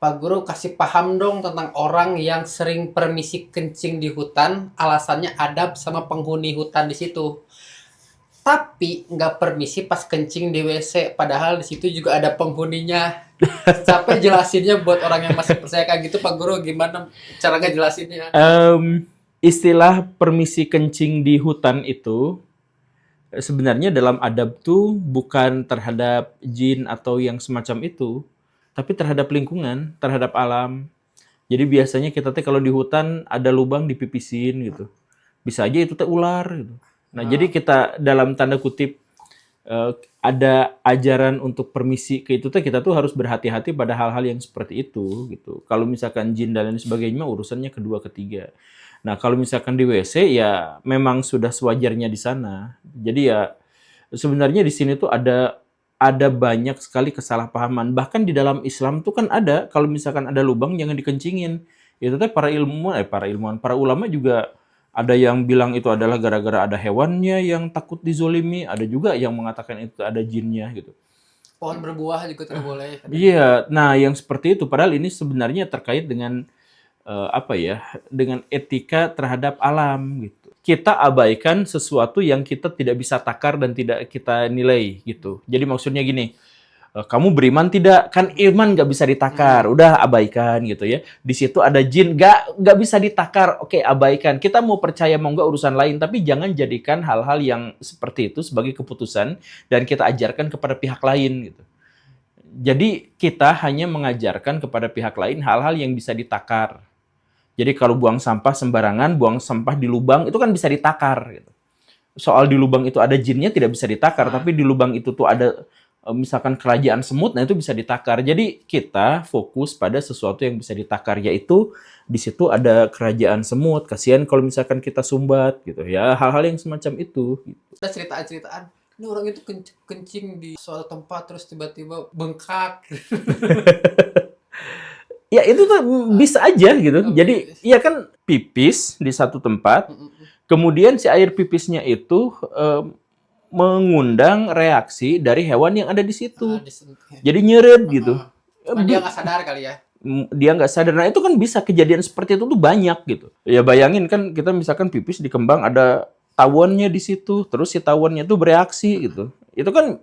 Pak Guru kasih paham dong tentang orang yang sering permisi kencing di hutan, alasannya adab sama penghuni hutan di situ. Tapi nggak permisi pas kencing di WC, padahal di situ juga ada penghuninya. Capek jelasinnya buat orang yang masih percaya kayak gitu, Pak Guru. Gimana cara ngejelasinnya? Istilah permisi kencing di hutan itu sebenarnya dalam adab tuh bukan terhadap jin atau yang semacam itu, tapi terhadap lingkungan, terhadap alam. Jadi biasanya kita teh kalau di hutan ada lubang dipipisin gitu. Bisa aja itu teh ular gitu. Nah, jadi kita dalam tanda kutip ada ajaran untuk permisi ke itu teh kita tuh harus berhati-hati pada hal-hal yang seperti itu gitu. Kalau misalkan jin dan lain sebagainya mah urusannya kedua ketiga. Nah, kalau misalkan di WC ya memang sudah sewajarnya di sana. Jadi ya sebenarnya di sini tuh ada banyak sekali kesalahpahaman. Bahkan di dalam Islam tuh kan ada kalau misalkan ada lubang jangan dikencingin. Itu teh para ulama juga ada yang bilang itu adalah gara-gara ada hewannya yang takut dizolimi, ada juga yang mengatakan itu ada jinnya gitu. Pohon berbuah juga tidak boleh katanya. Iya, nah yang seperti itu padahal ini sebenarnya terkait dengan apa ya, dengan etika terhadap alam gitu. Kita abaikan sesuatu yang kita tidak bisa takar dan tidak kita nilai gitu. Jadi maksudnya gini, kamu beriman tidak? Kan iman nggak bisa ditakar, udah abaikan gitu ya. Di situ ada jin, nggak bisa ditakar, oke abaikan. Kita mau percaya mau nggak urusan lain, tapi jangan jadikan hal-hal yang seperti itu sebagai keputusan dan kita ajarkan kepada pihak lain gitu. Jadi kita hanya mengajarkan kepada pihak lain hal-hal yang bisa ditakar. Jadi kalau buang sampah sembarangan, buang sampah di lubang itu kan bisa ditakar gitu. Soal di lubang itu ada jinnya tidak bisa ditakar, tapi di lubang itu tuh ada misalkan kerajaan semut, nah itu bisa ditakar. Jadi kita fokus pada sesuatu yang bisa ditakar, yaitu di situ ada kerajaan semut. Kasihan kalau misalkan kita sumbat gitu ya, hal-hal yang semacam itu. Gitu. Ada ceritaan-ceritaan. Ini orang itu kencing di suatu tempat terus tiba-tiba bengkak. Ya itu tuh bisa aja gitu. Jadi Habis. ya kan pipis di satu tempat, kemudian si air pipisnya itu mengundang reaksi dari hewan yang ada di situ. Jadi nyeret gitu. Cuma dia nggak sadar kali ya. Dia nggak sadar. Nah itu kan bisa kejadian seperti itu tuh banyak gitu. Ya bayangin kan kita misalkan pipis di kembang ada tawonnya di situ, terus si tawonnya tuh bereaksi gitu. Itu kan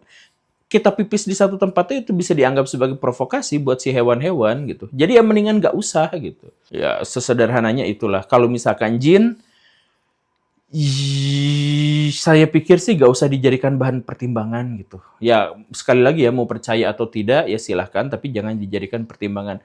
kita pipis di satu tempat itu bisa dianggap sebagai provokasi buat si hewan-hewan gitu. Jadi ya mendingan nggak usah gitu. Ya sesederhananya itulah. Kalau misalkan jin, saya pikir sih nggak usah dijadikan bahan pertimbangan gitu. Ya sekali lagi ya mau percaya atau tidak ya silahkan, tapi jangan dijadikan pertimbangan.